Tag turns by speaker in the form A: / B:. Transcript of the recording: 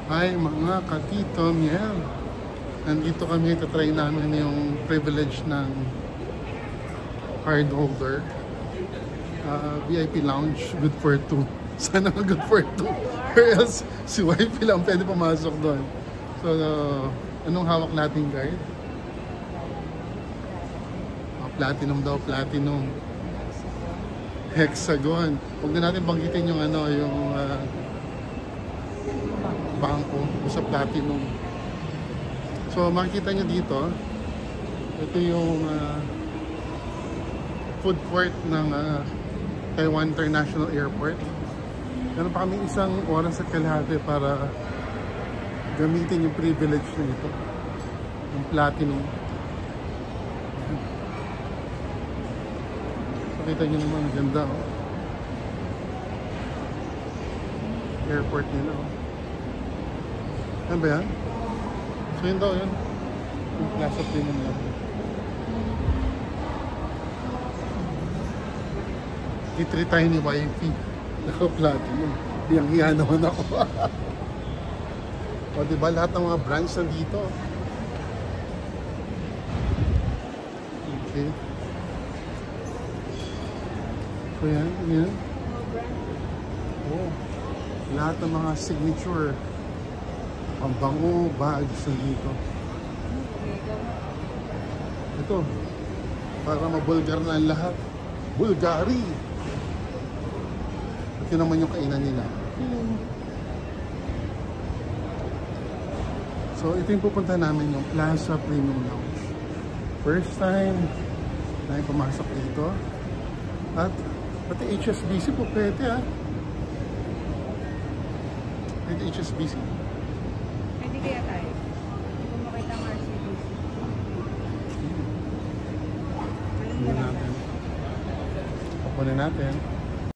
A: Hi mga katito, Miel. Nandito kami, try namin yung privilege ng card holder. VIP lounge, good for two. Sana good for two. Or else, si wifey lang pwede pumasok doon. So, anong hawak nating card? Platinum daw, platinum. Hexagon. Huwag na natin banggitin yung bangko sa platinum. So makikita nyo dito, ito yung food court ng Taiwan International Airport. Meron pa kami isang oras at kalahati para gamitin yung privilege na ito, yung platinum. So kita nyo naman, ganda oh. Airport nila oh. Ano ba yan? So yun daw yun. Yung Plaza Premium lang. Itry tayo ni wifey. Naka-platinum. Hiyang-hiya naman ako. O diba lahat ng mga brands nandito. Okay. So yan. Yan. Oh. Lahat ng mga signature pambango, bags dito. Ito, para mabulgar na ang lahat. Bulgari! Ito naman yung kainan nila. So, ito yung pupunta namin, yung Plaza Premium Lounge. First time na pumasok dito. At pati HSBC po pwede ah. Pwede HSBC.
B: Kaya tayo. Kung makita ang RCBC.
A: Tingnan natin. Kukunin natin.